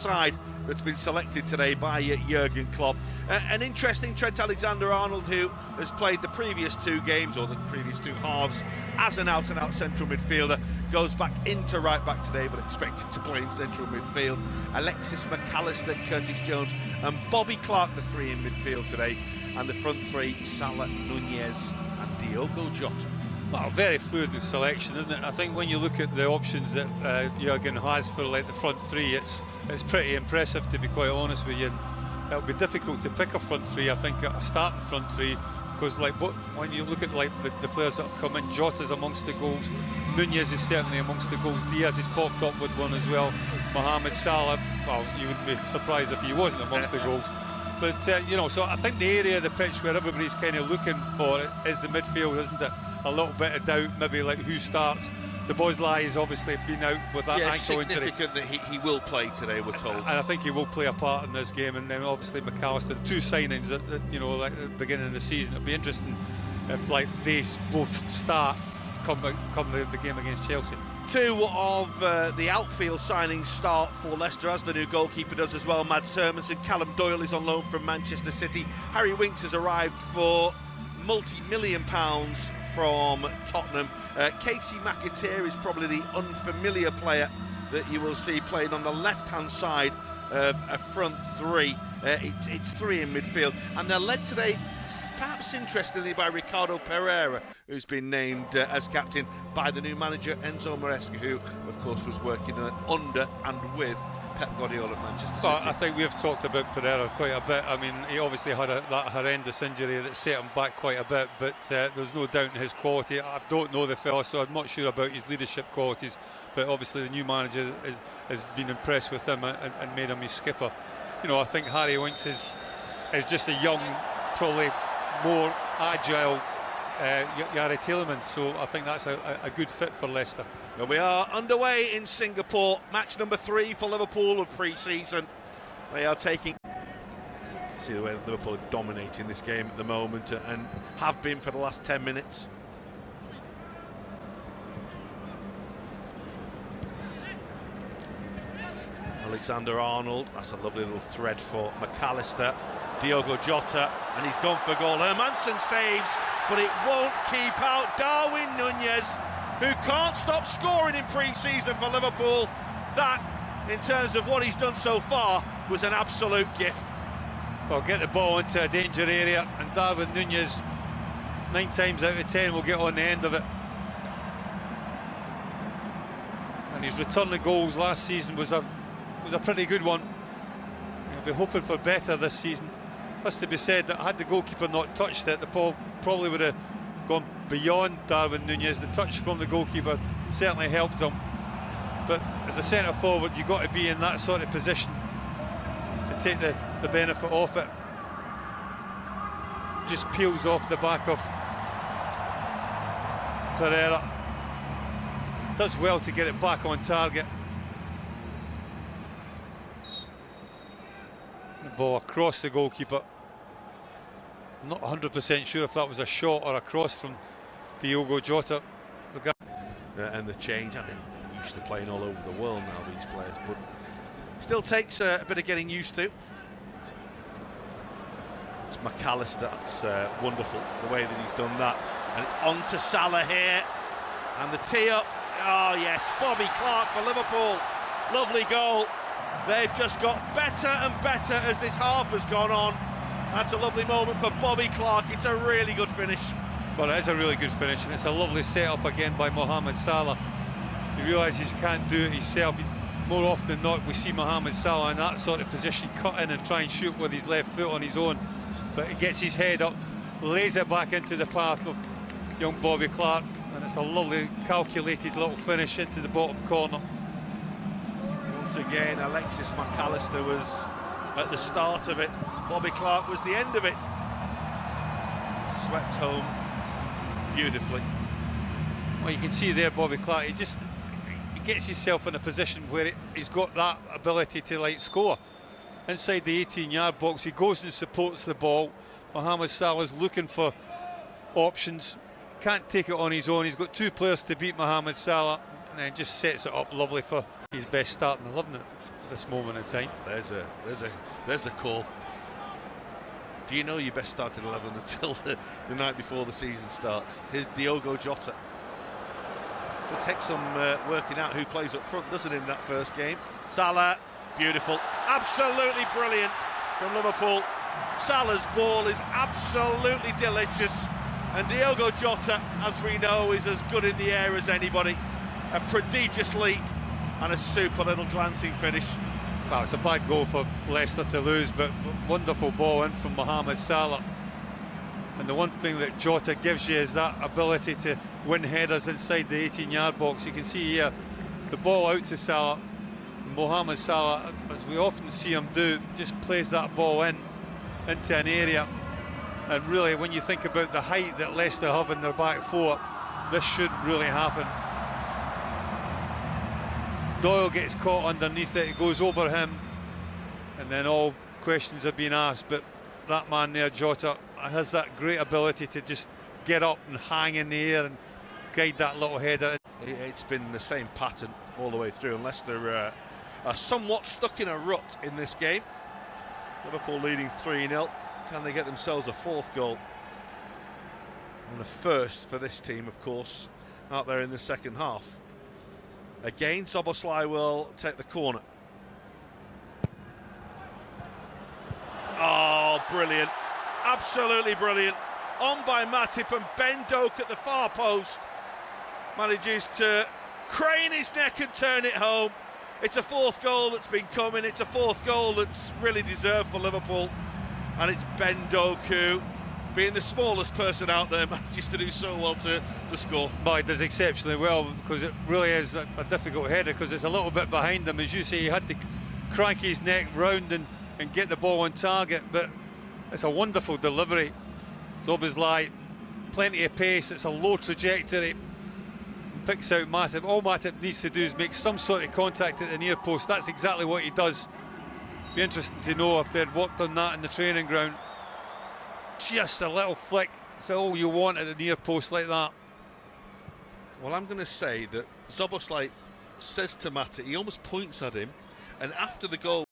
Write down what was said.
side that's been selected today by Jurgen Klopp. An interesting Trent Alexander-Arnold, who has played the previous two games, or the previous two halves, as an out-and-out central midfielder, goes back into right-back today, but expected to play in central midfield. Alexis McAllister, Curtis Jones and Bobby Clark, the three in midfield today, and the front three, Salah, Nunez and Diogo Jota. Well, very fluid selection, isn't it? I think when you look at the options that Jurgen has for like the front three, it's pretty impressive, to be quite honest with you. And it'll be difficult to pick a front three, I think, a starting front three, because when you look at like the players that have come in, Jota's amongst the goals, Nunez is certainly amongst the goals, Diaz has popped up with one as well, Mohamed Salah, well, you wouldn't be surprised if he wasn't amongst the goals. But, so I think the area of the pitch where everybody's kind of looking for it is the midfield, isn't it? A little bit of doubt, maybe like who starts. Szoboszlai has obviously been out with that ankle injury. Significant that he will play today, we're told. And I think he will play a part in this game. And then obviously McAllister, the two signings at like at the beginning of the season. It'll be interesting if like they both start come the game against Chelsea. Two of the outfield signings start for Leicester, as the new goalkeeper does as well. Mads Hermansen. Callum Doyle is on loan from Manchester City. Harry Winks has arrived for multi-million pounds from Tottenham. Casey McAteer is probably the unfamiliar player that you will see playing on the left-hand side of a front three. It's three in midfield, and they're led today, perhaps interestingly, by Ricardo Pereira, who's been named as captain by the new manager Enzo Maresca, who of course was working under and with Pep Guardiola at Manchester City. I think we've talked about Pereira quite a bit. I mean, he obviously had that horrendous injury that set him back quite a bit, but there's no doubt in his quality. I don't know the fella, so I'm not sure about his leadership qualities, but obviously the new manager has been impressed with him and made him his skipper. I think Harry Winks is just a young, probably more agile Yari Tielemans, so I think that's a good fit for Leicester. Well, we are underway in Singapore, match number 3 for Liverpool of pre-season. They are taking... See the way that Liverpool are dominating this game at the moment and have been for the last 10 minutes. Alexander-Arnold, that's a lovely little thread for McAllister. Diogo Jota, and he's gone for goal. Hermansen saves, but it won't keep out Darwin Nunez, who can't stop scoring in pre-season for Liverpool. That, in terms of what he's done so far, was an absolute gift. Well, get the ball into a danger area, and Darwin Nunez, 9 times out of 10, will get on the end of it. And his return of goals last season was a pretty good one. He'll be hoping for better this season. Has to be said that had the goalkeeper not touched it, the ball probably would have gone beyond Darwin Nunez. The touch from the goalkeeper certainly helped him, but as a centre forward, you've got to be in that sort of position to take the benefit off it. Just peels off the back of Pereira. Does well to get it back on target. The ball across the goalkeeper. I'm not 100% sure if that was a shot or a cross from Diogo Jota. And the change, I mean, they're used to playing all over the world now, these players, but still takes a bit of getting used to. It's McAllister, that's wonderful, the way that he's done that. And it's on to Salah here, and the tee up. Oh yes, Bobby Clark for Liverpool. Lovely goal. They've just got better and better as this half has gone on. That's a lovely moment for Bobby Clark. It's a really good finish. Well, it is a really good finish, and it's a lovely set-up again by Mohamed Salah. He realises he can't do it himself. More often than not, we see Mohamed Salah in that sort of position, cut in and try and shoot with his left foot on his own. But he gets his head up, lays it back into the path of young Bobby Clark, and it's a lovely, calculated little finish into the bottom corner. Once again, Alexis McAllister was at the start of it. Bobby Clark was the end of it. Swept home beautifully. Well, you can see there Bobby Clark, he gets himself in a position where he's got that ability to score. Inside the 18-yard box, he goes and supports the ball. Mohamed Salah's looking for options, can't take it on his own. He's got 2 players to beat Mohamed Salah, and then just sets it up lovely for his best start in 11. this moment in time. There's a call. Do you know your best starting 11 until the night before the season starts? Here's Diogo Jota. It'll take some working out who plays up front, doesn't it, in that first game? Salah, beautiful, absolutely brilliant from Liverpool. Salah's ball is absolutely delicious, and Diogo Jota, as we know, is as good in the air as anybody. A prodigious leap and a super little glancing finish. Well, it's a bad goal for Leicester to lose, but wonderful ball in from Mohamed Salah. And the one thing that Jota gives you is that ability to win headers inside the 18-yard box. You can see here the ball out to Salah. Mohamed Salah, as we often see him do, just plays that ball into an area. And really, when you think about the height that Leicester have in their back four, this should really happen. Doyle gets caught underneath it, it goes over him, and then all questions have been asked. But that man there, Jota, has that great ability to just get up and hang in the air and guide that little header. It's been the same pattern all the way through, and Leicester are somewhat stuck in a rut in this game. Liverpool leading 3-0. Can they get themselves a fourth goal? And a first for this team, of course, out there in the second half. Again, Szoboszlai will take the corner. Oh, brilliant. Absolutely brilliant. On by Matip, and Ben Doak at the far post manages to crane his neck and turn it home. It's a fourth goal that's been coming. It's a fourth goal that's really deserved for Liverpool. And it's Ben Doak who, being the smallest person out there, manages to do so well to score. But he does exceptionally well, because it really is a difficult header, because it's a little bit behind him. As you say, he had to crank his neck round and get the ball on target, but it's a wonderful delivery. Szoboszlai, plenty of pace, it's a low trajectory, picks out Matip. All Matip needs to do is make some sort of contact at the near post. That's exactly what he does. Be interesting to know if they'd worked on that in the training ground. Just a little flick, it's all you want at the near post like that. Well, I'm going to say that Szoboszlai says to Matip, he almost points at him, and after the goal